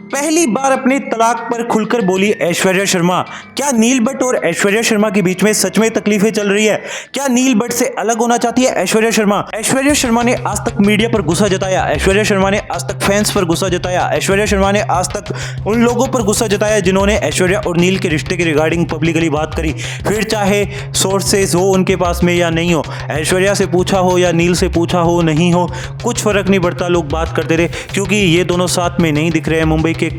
पहली बार अपने तलाक पर खुलकर बोली ऐश्वर्या शर्मा। क्या नील भट्ट और ऐश्वर्या शर्मा के बीच में सच में तकलीफें चल रही है? क्या नील भट्ट से अलग होना चाहती है ऐश्वर्या शर्मा? ऐश्वर्या शर्मा ने आज तक मीडिया पर गुस्सा जताया, ऐश्वर्या शर्मा ने आज तक फैंस पर गुस्सा जताया, ऐश्वर्या शर्मा ने आज तक उन लोगों पर गुस्सा जताया जिन्होंने ऐश्वर्या और नील के रिश्ते के रिगार्डिंग पब्लिकली बात करी। फिर चाहे सोर्सेज हो उनके पास में या नहीं हो, ऐश्वर्या से पूछा हो या नील से पूछा हो, नहीं हो, कुछ फर्क नहीं पड़ता, लोग बात करते रहे क्योंकि ये दोनों साथ में नहीं दिख रहे हैं। मुंबई के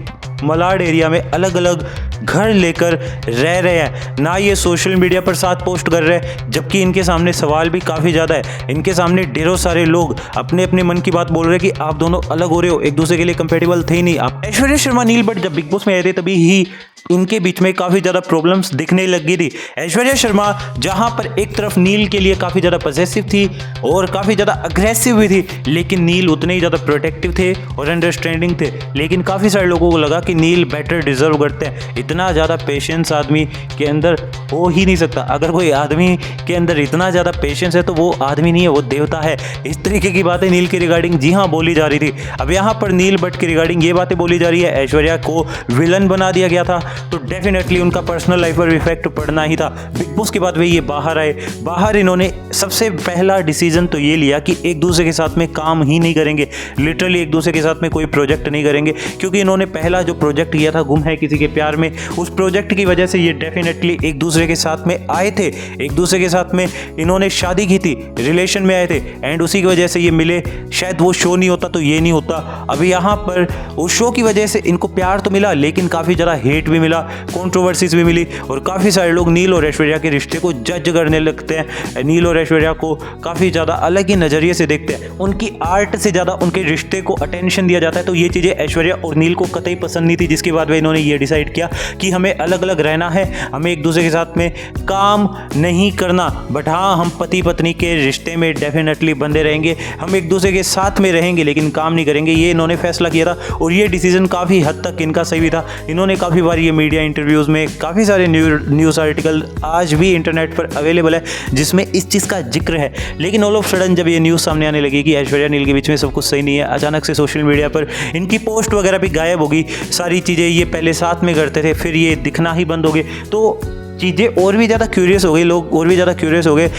मलाड एरिया में अलग अलग घर लेकर रह रहे हैं, ना ये सोशल मीडिया पर साथ पोस्ट कर रहे हैं, जबकि इनके सामने सवाल भी काफ़ी ज़्यादा है। इनके सामने ढेरों सारे लोग अपने अपने मन की बात बोल रहे हैं कि आप दोनों अलग हो रहे हो, एक दूसरे के लिए कंपेटेबल थे ही नहीं आप। ऐश्वर्या शर्मा नील भट्ट जब बिग बॉस में आए थे तभी ही इनके बीच में काफ़ी ज़्यादा प्रॉब्लम्स दिखने लग गई थी। ऐश्वर्या शर्मा जहां पर एक तरफ नील के लिए काफ़ी ज़्यादा पॉसेसिव थी और काफ़ी ज़्यादा अग्रेसिव भी थी, लेकिन नील उतने ही ज़्यादा प्रोटेक्टिव थे और अंडरस्टैंडिंग थे। लेकिन काफ़ी सारे लोगों को लगा कि नील बेटर डिजर्व करते हैं। इतना ज़्यादा पेशेंस आदमी के अंदर हो ही नहीं सकता। अगर कोई आदमी के अंदर इतना ज़्यादा पेशेंस है तो वो आदमी नहीं है, वो देवता है। इस तरीके की बातें नील के रिगार्डिंग जी हाँ बोली जा रही थी। अब यहाँ पर नील भट्ट के रिगार्डिंग ये बातें बोली जा रही है, ऐश्वर्या को विलन बना दिया गया था तो डेफिनेटली उनका पर्सनल लाइफ पर इफेक्ट पड़ना ही था। बिग बॉस के बाद वे ये बाहर आए, बाहर इन्होंने सबसे पहला डिसीजन तो ये लिया कि एक दूसरे के साथ में काम ही नहीं करेंगे, लिटरली एक दूसरे के साथ में कोई प्रोजेक्ट नहीं करेंगे, क्योंकि इन्होंने पहला जो प्रोजेक्ट किया था गुम है किसी के प्यार में, उस प्रोजेक्ट की वजह से ये डेफिनेटली एक दूसरे के साथ में आए थे, एक दूसरे के साथ में इन्होंने शादी की थी, रिलेशन में आए थे एंड उसी की वजह से ये मिले। शायद वो शो नहीं होता तो ये नहीं होता। अभी यहाँ पर उस शो की वजह से इनको प्यार तो मिला लेकिन काफ़ी ज़्यादा हेट भी मिला, कंट्रोवर्सीज भी मिली और काफ़ी सारे लोग नील और ऐश्वर्या के रिश्ते को जज करने लगते हैं। नील और ऐश्वर्या को काफ़ी ज़्यादा अलग ही नज़रिए से देखते हैं, उनकी आर्ट से ज़्यादा उनके रिश्ते को अटेंशन दिया जाता है। तो ये चीज़ें ऐश्वर्या और नील को कतई पसंद नहीं थी, जिसके बाद वे इन्होंने ये डिसाइड किया कि हमें अलग अलग रहना है, हमें एक दूसरे के साथ में काम नहीं करना, बट हाँ हम पति पत्नी के रिश्ते में डेफिनेटली बंधे रहेंगे, हम एक दूसरे के साथ में रहेंगे लेकिन काम नहीं करेंगे। ये इन्होंने फैसला किया था और ये डिसीजन काफ़ी हद तक इनका सही भी था। इन्होंने काफ़ी बार ये मीडिया इंटरव्यूज़ में काफ़ी सारे न्यूज़ आर्टिकल आज भी इंटरनेट पर अवेलेबल है जिसमें इस चीज़ का जिक्र है। लेकिन ऑल ऑफ सडन जब ये न्यूज़ सामने आने लगी कि ऐश्वर्या नील के बीच में सब कुछ सही नहीं है, अचानक से सोशल मीडिया पर इनकी पोस्ट वगैरह भी गायब होगी, सारी चीज़ें ये पहले साथ में करते थे फिर ये दिखना ही बंद हो गए, तो चीज़ें और भी ज़्यादा क्यूरियस हो गई, लोग और भी ज़्यादा क्यूरियस हो गए,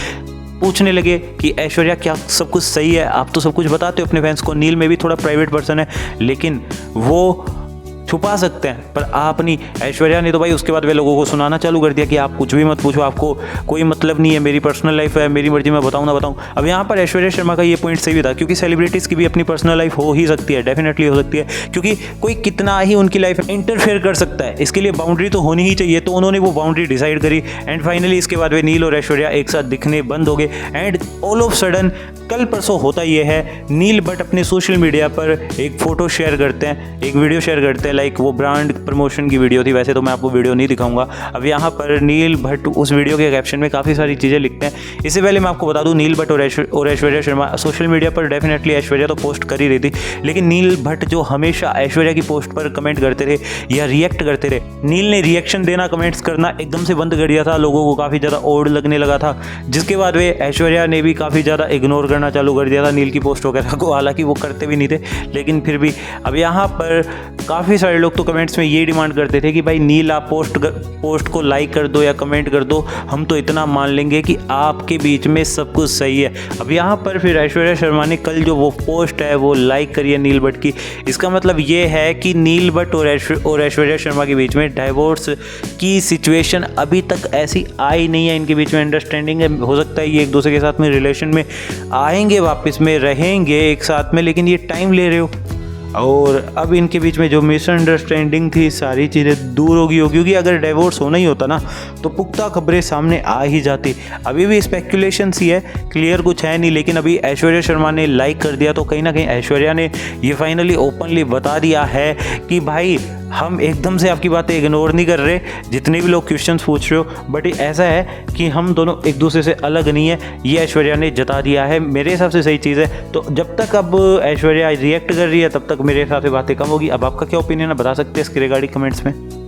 पूछने लगे कि ऐश्वर्या क्या सब कुछ सही है? आप तो सब कुछ बताते हो अपने फैंस को, नील में भी थोड़ा प्राइवेट पर्सन है लेकिन वो छुपा सकते हैं, पर आप नहीं। ऐश्वर्या ने तो भाई उसके बाद वे लोगों को सुनाना चालू कर दिया कि आप कुछ भी मत पूछो, आपको कोई मतलब नहीं है, मेरी पर्सनल लाइफ है, मेरी मर्जी मैं बताऊँ ना बताऊँ। अब यहाँ पर ऐश्वर्या शर्मा का ये पॉइंट सही भी था क्योंकि सेलिब्रिटीज़ की भी अपनी पर्सनल लाइफ हो ही सकती है, डेफिनेटली हो सकती है, क्योंकि कोई कितना ही उनकी लाइफ में इंटरफेयर कर सकता है, इसके लिए बाउंड्री तो होनी ही चाहिए। तो उन्होंने वो बाउंड्री डिसाइड करी एंड फाइनली इसके बाद वे नील और ऐश्वर्या एक साथ दिखने बंद हो गए। एंड ऑल ऑफ सडन कल परसों होता ये है, नील भट्ट अपने सोशल मीडिया पर एक फ़ोटो शेयर करते हैं, एक वीडियो शेयर करते हैं, लाइक वो ब्रांड प्रमोशन की वीडियो थी, वैसे तो मैं आपको वीडियो नहीं दिखाऊंगा। अब यहाँ पर नील भट्ट उस वीडियो के कैप्शन में काफ़ी सारी चीज़ें लिखते हैं। इससे पहले मैं आपको बता दूँ नील भट्ट और ऐश्वर्या शर्मा सोशल मीडिया पर डेफिनेटली ऐश्वर्या तो पोस्ट कर ही रही थी, लेकिन नील भट्ट जो हमेशा ऐश्वर्या की पोस्ट पर कमेंट करते थे या रिएक्ट करते थे, नील ने रिएक्शन देना, कमेंट्स करना एकदम से बंद कर दिया था, लोगों को काफ़ी ज़्यादा ओड लगने लगा था, जिसके बाद वे ऐश्वर्या ने भी काफ़ी ज़्यादा इग्नोर करना चालू कर दिया था नील की पोस्ट वगैरह को, हालांकि वो करते भी नहीं थे लेकिन फिर भी। अब यहाँ पर काफ़ी सारे लोग तो कमेंट्स में ये डिमांड करते थे कि भाई नील आप पोस्ट को लाइक कर दो या कमेंट कर दो, हम तो इतना मान लेंगे कि आपके बीच में सब कुछ सही है। अब यहाँ पर फिर ऐश्वर्या शर्मा ने कल जो वो पोस्ट है वो लाइक करी है नील भट्ट की, इसका मतलब ये है कि नील भट्ट और ऐश्वर्या शर्मा के बीच में डाइवोर्स की सिचुएशन अभी तक ऐसी आई नहीं है, इनके बीच में अंडरस्टैंडिंग है। हो सकता है ये एक दूसरे के साथ में रिलेशन में आएंगे, वापस में रहेंगे एक साथ में, लेकिन ये टाइम ले रहे हो। और अब इनके बीच में जो मिसअंडरस्टैंडिंग थी सारी चीज़ें दूर होगी क्योंकि अगर डिवोर्स होना ही होता ना तो पुख्ता खबरें सामने आ ही जाती। अभी भी स्पेकुलेशन सी है, क्लियर कुछ है नहीं, लेकिन अभी ऐश्वर्या शर्मा ने लाइक कर दिया तो कहीं ना कहीं ऐश्वर्या ने ये फाइनली ओपनली बता दिया है कि भाई हम एकदम से आपकी बातें इग्नोर नहीं कर रहे, जितने भी लोग क्वेश्चंस पूछ रहे हो, बट ऐसा है कि हम दोनों एक दूसरे से अलग नहीं है, ये ऐश्वर्या ने जता दिया है। मेरे हिसाब से सही चीज़ है। तो जब तक अब ऐश्वर्या रिएक्ट कर रही है तब तक मेरे हिसाब से बातें कम होगी। अब आपका क्या ओपिनियन है, बता सकते हैं इसके रिगार्डिंग कमेंट्स में।